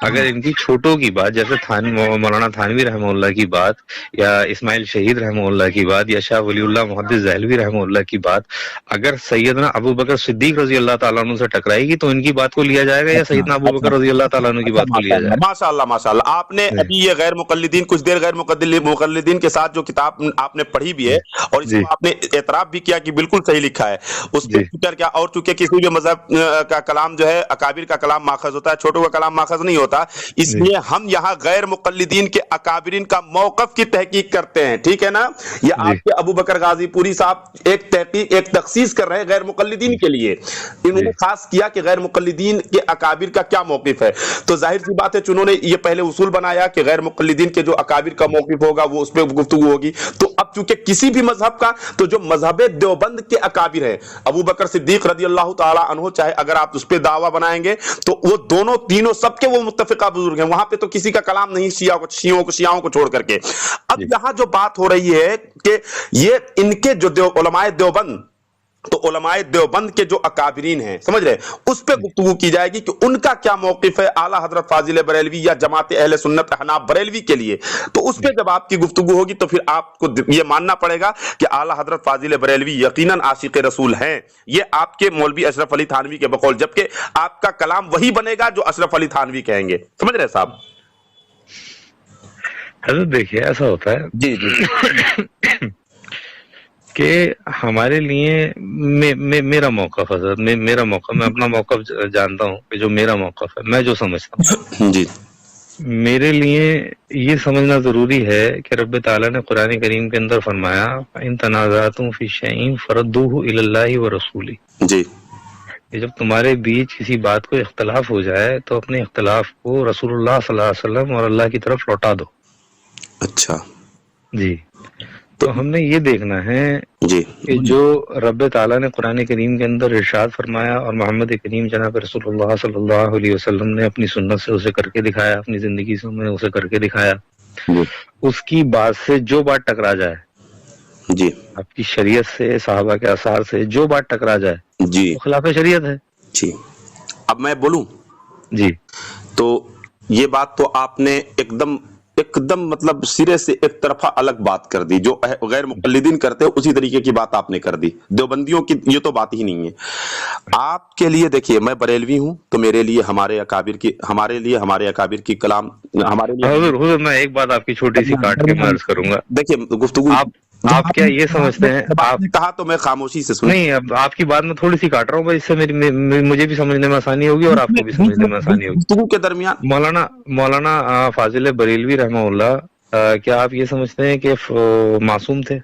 اگر ان کی چھوٹوں کی بات جیسے مولانا تھانوی رحمہ اللہ کی بات یا اسماعیل شہید رحمہ اللہ کی بات یا شاہ ولی اللہ محدث دہلوی رحمہ اللہ کی بات اگر سیدنا ابو بکر صدیق رضی اللہ تعالیٰ عنہ سے ٹکرائے گی تو ان کی بات کو لیا جائے گا یا سیدنا ابو بکر رضی اللہ تعالیٰ عنہ کی بات کو لیا جائے گا؟ ماشاء اللہ ماشاء اللہ. آپ نے ابھی یہ غیر مقلدین کچھ دیر غیر مقلدین کے ساتھ جو کتاب آپ نے پڑھی بھی ہے اور اس کو آپ نے اعتراف بھی کیا کہ بالکل صحیح لکھا ہے اس پہ فکر کیا. اور چونکہ کسی بھی مذہب کا کلام جو ہے اکابر کا کلام ماخذ ہوتا ہے, چھوٹوں کا کلام ماخذ نہیں ہوتا, اس لیے ہم یہاں غیر مقلدین کے اکابرین کا موقف کی تحقیق کرتے ہیں. ٹھیک ہے نا. یہ آپ کے ابو بکر غازی پوری صاحب ایک تحقیق ایک تخصیص کر رہے ہیں غیر مقلدین کے لیے. انہوں نے خاص کیا کہ غیر مقلدین کے اکابر کا کیا موقف ہے. تو ظاہر سی بات ہے انہوں نے یہ پہلے اصول بنایا کہ غیر مقلدین کے جو اکابر کا موقف ہوگا وہ اس پہ گفتگو ہوگی. تو اب چونکہ کسی بھی مذہب کا تو جو مذہب دیوبند کے اکابر ہے ابو بکر صدیق رضی اللہ تعالی عنہ, چاہے اگر آپ اس پہ دعویٰ بنائیں گے تو وہ دونوں تینوں سب کے وہ متفقہ بزرگ ہیں, وہاں پہ تو کسی کا کلام نہیں شیعوں کو چھوڑ کر کے. اب یہاں جو بات ہو رہی ہے کہ یہ ان کے جو علماء دیوبند تو علماء دیوبند کے جو اکابرین ہیں سمجھ رہے اس پہ گفتگو کی جائے گی کہ ان کا کیا موقف ہے اعلیٰ حضرت فاضل بریلوی یا جماعت اہل سنت احناف بریلوی کے لیے. تو اس پہ جب آپ کی گفتگو ہوگی تو پھر آپ کو یہ ماننا پڑے گا کہ اعلیٰ حضرت فاضل بریلوی یقیناً عاشق رسول ہیں. یہ آپ کے مولوی اشرف علی تھانوی کے بقول, جبکہ آپ کا کلام وہی بنے گا جو اشرف علی تھانوی کہیں گے. سمجھ رہے صاحب؟ حضرت دیکھیے ایسا ہوتا ہے جی جی کہ ہمارے لیے میرا موقف حضرت میرا موقف, میں اپنا موقف جانتا ہوں کہ جو میرا موقف ہے میں جو سمجھتا ہوں جی میرے لیے یہ سمجھنا ضروری ہے کہ رب تعالیٰ نے قرآن کریم کے اندر فرمایا ان تنازعتم فی شیء فردوہ الی اللہ ورسولہ. جی کہ جب تمہارے بیچ کسی بات کو اختلاف ہو جائے تو اپنے اختلاف کو رسول اللہ صلی اللہ علیہ وسلم اور اللہ کی طرف لوٹا دو. اچھا جی. تو ہم نے یہ دیکھنا ہے جی کہ جو رب تعالیٰ نے قرآن کریم کے اندر ارشاد فرمایا اور محمد کریم جناب رسول اللہ صلی اللہ علیہ وسلم نے اپنی سنت سے اسے کر کے دکھایا, اپنی زندگی سے میں اسے کر کے دکھایا, اس کی بات سے جو بات ٹکرا جائے جی آپ کی شریعت سے صحابہ کے آثار سے جو بات ٹکرا جائے جی وہ خلاف شریعت ہے. جی اب میں بولوں جی تو یہ بات تو آپ نے ایک دم مطلب سرے سے ایک طرفہ الگ بات کر دی. جو غیر مقلدین کرتے ہیں اسی طریقے کی بات آپ نے کر دی. دیوبندیوں کی یہ تو بات ہی نہیں ہے. آپ کے لیے دیکھیے میں بریلوی ہوں تو میرے لیے ہمارے اکابر کی کلام ہمارے لیے. حضور میں ایک بات آپ کی چھوٹی سی کاٹ کے میں عرض کروں گا. دیکھیے گفتگو آپ کیا یہ سمجھتے ہیں, آپ نے کہا تو میں خاموشی سے سن. نہیں اب آپ کی بات میں تھوڑی سی کاٹ رہا ہوں, اس سے مجھے بھی سمجھنے میں آسانی ہوگی اور آپ کو بھی سمجھنے میں آسانی ہوگی. گفتگو کے درمیان مولانا فاضل بریلوی رحمہ اللہ کیا آپ یہ سمجھتے ہیں کہ معصوم تھے؟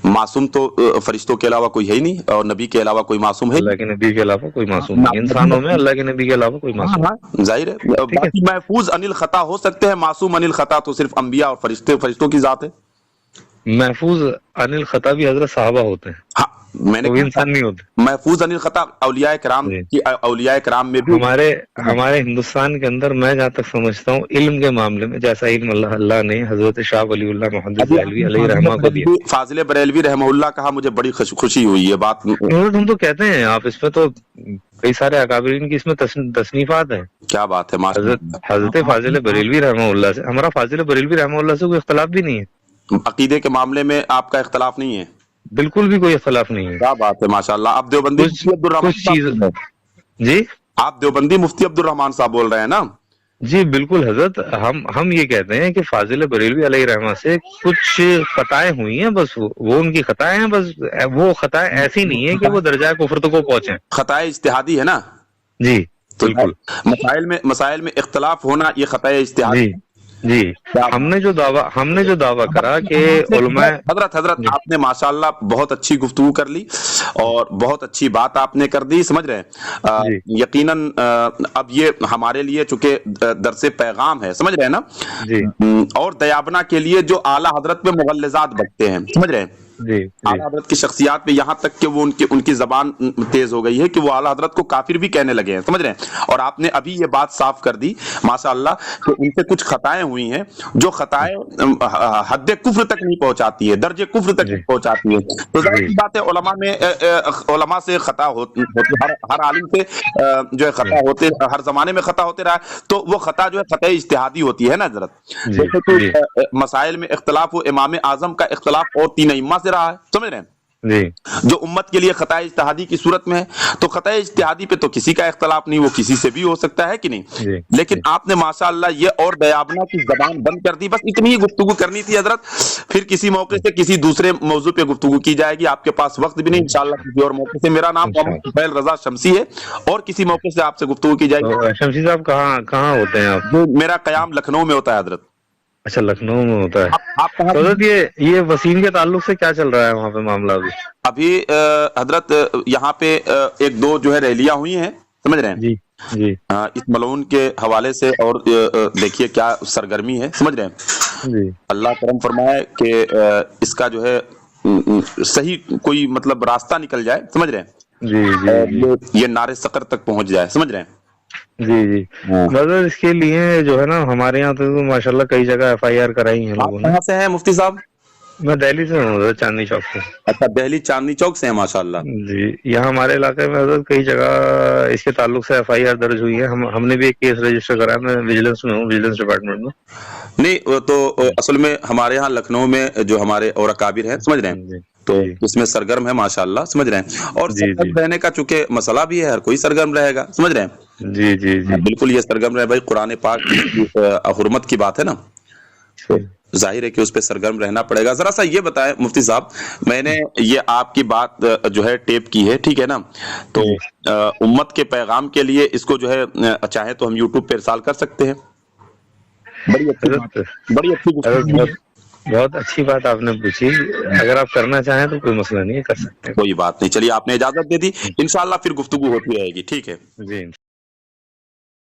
معصوم تو فرشتوں کے علاوہ کوئی ہے ہی نہیں اور نبی کے علاوہ کوئی معصوم ہے. اللہ کے نبی کے علاوہ کوئی معصوم نہیں, انسانوں میں اللہ کے نبی کے علاوہ کوئی معصوم نہیں. ظاہر ہے باقی محفوظ عن الخطا ہو سکتے ہیں, معصوم عن الخطا تو صرف انبیاء اور فرشتوں کی ذات ہے. محفوظ عن الخطا بھی حضرت صحابہ ہوتے ہیں. ہاں میں نے انسان نہیں ہوتے. محفوظ عن الخطا اولیاء کرام میں بھی ہمارے ہندوستان کے اندر میں جہاں تک سمجھتا ہوں علم کے معاملے میں جیسا علم اللہ نے حضرت شاہ ولی اللہ محدث دہلوی علیہ رحمہ کو دیا. فاضل بریلوی رحمہ اللہ کہا, مجھے بڑی خوشی ہوئی ہے بات. ہم تو کہتے ہیں آپ اس میں تو کئی سارے اکابرین کی اس میں تصنیفات ہیں. کیا بات ہے. حضرت فاضل بریلوی رحمہ اللہ سے ہمارا فاضل بریلوی رحمہ اللہ سے کوئی اختلاف بھی نہیں ہے. عقیدے کے معاملے میں آپ کا اختلاف نہیں ہے؟ بالکل بھی کوئی اختلاف نہیں ہے. کیا بات ہے ماشاءاللہ. آپ دیوبندی مفتی عبد الرحمان جی آپ دیوبندی مفتی عبد الرحمان صاحب بول رہے ہیں نا؟ جی بالکل حضرت. ہم یہ کہتے ہیں کہ فاضل بریلوی علیہ رحمہ سے کچھ خطائیں ہوئی ہیں, بس وہ ان کی خطائیں ہیں, بس وہ خطائیں ایسی نہیں ہیں کہ وہ درجہ کفر کو پہنچیں. خطائیں اجتہادی ہے نا؟ جی بالکل. مسائل میں اختلاف ہونا یہ خطائیں اجتہادی. جی ہم نے جو دعویٰ کرا کہ علماء حضرت آپ نے ماشاءاللہ بہت اچھی گفتگو کر لی اور بہت اچھی بات آپ نے کر دی, سمجھ رہے ہیں. یقیناً اب یہ ہمارے لیے چونکہ درس پیغام ہے, سمجھ رہے ہیں نا, اور دیابنا کے لیے جو اعلیٰ حضرت میں مغلظات بچتے ہیں, سمجھ رہے ہیں. جی اعلیٰ حضرت کی شخصیات پہ، یہاں تک کہ وہ ان کی زبان تیز ہو گئی ہے کہ وہ اعلیٰ حضرت کو کافر بھی کہنے لگے ہیں، سمجھ رہے ہیں؟ اور آپ نے ابھی یہ بات صاف کر دی ماشاء اللہ کہ ان سے کچھ خطائیں ہوئی ہیں، جو خطائیں حد کفر تک نہیں پہنچاتی ہے، درجے کفر تک نہیں پہنچاتی ہے، تو ظاہر سی بات ہے علماء سے خطا ہوتی، ہر عالم سے جو ہے خطا ہوتے، ہر زمانے میں خطا ہوتے رہا ہے، تو وہ خطا جو ہے خطا اجتہادی ہوتی ہے نا حضرت؟ جیسے کہ مسائل میں اختلاف ہو، امام اعظم کا اختلاف اور تین ائمہ سے رہا ہے، سمجھ رہے ہیں؟ جو امت کے لیے خطا اجتہادی کی صورت میں ہے، تو خطا اجتہادی پہ تو کسی کا اختلاف نہیں، وہ کسی سے بھی ہو سکتا ہے کہ نہیں؟ لیکن آپ نے ماشاءاللہ یہ اور دیابنا کی زبان بند کر دی، بس اتنی ہی گفتگو کرنی تھی حضرت، پھر کسی موقع سے کسی دوسرے موضوع پہ گفتگو کی جائے گی، آپ کے پاس وقت بھی نہیں، انشاءاللہ کسی اور موقع سے۔ میرا نام محمد طفیل رضا شمسی ہے، اور کسی موقع سے آپ سے گفتگو کی جائے گی۔ شمسی صاحب کہاں ہوتے ہیں آپ؟ میرا قیام لکھنؤ میں ہوتا ہے حضرت۔ اچھا، لکھنؤ میں ہوتا ہے۔ آپ کہاں؟ حضرت یہ وسیم کے تعلق سے کیا چل رہا ہے وہاں پہ معاملہ ابھی حضرت یہاں پہ ایک دو جو ہے ریلیاں ہوئی ہیں، سمجھ رہے ہیں؟ جی جی، اس ملعون کے حوالے سے، اور دیکھیے کیا سرگرمی ہے، سمجھ رہے ہیں؟ جی، اللہ کرم فرمائے کہ اس کا جو ہے صحیح کوئی مطلب راستہ نکل جائے، سمجھ رہے ہیں؟ جی جی، یہ نعرے سقر تک پہنچ جائے، سمجھ رہے ہیں؟ جی جی، مگر اس کے لیے جو ہے نا ہمارے یہاں تو ماشاءاللہ کئی جگہ ایف آئی آر کرائی ہیں لوگوں نے۔ کہاں سے ہیں مفتی صاحب؟ میں دہلی سے ہوں حضرت، چاندنی چوک سے۔ اچھا، دہلی چاندنی چوک سے ہیں، ماشاءاللہ۔ جی، یہاں ہمارے علاقے میں حضرت کئی جگہ اس کے تعلق سے ایف آئی آر درج ہوئی ہے، ہم نے بھی ایک کیس رجسٹر کرایا، میں وجیلنس میں ہوں، وجیلنس ڈپارٹمنٹ میں۔ نہیں تو اصل میں ہمارے ہاں لکھنؤ میں جو ہمارے اور اکابر ہیں، سمجھ رہے ہیں، تو اس میں سرگرم ہے ماشاءاللہ، سمجھ رہے ہیں؟ اور سرگرم رہنے کا چونکہ مسئلہ بھی ہے، ہر کوئی سرگرم رہے گا، سمجھ رہے ہیں؟ جی جی جی، بالکل، یہ سرگرم رہے بھائی، قرآن پاک کی حرمت کی بات ہے نا، ظاہر ہے کہ اس پہ سرگرم رہنا پڑے گا۔ ذرا سا یہ بتائیں مفتی صاحب، میں نے یہ آپ کی بات جو ہے ٹیپ کی ہے، ٹھیک ہے نا؟ تو امت کے پیغام کے لیے اس کو جو ہے چاہے تو ہم یوٹیوب پہ ارسال کر سکتے ہیں۔ بڑی اچھی بہت اچھی بات آپ نے پوچھی، اگر آپ کرنا چاہیں تو کوئی مسئلہ نہیں ہے، کر سکتے ہیں، کوئی بات نہیں، چلیے آپ نے اجازت دے دی، انشاءاللہ پھر گفتگو ہوتی رہے گی، ٹھیک ہے؟ جی۔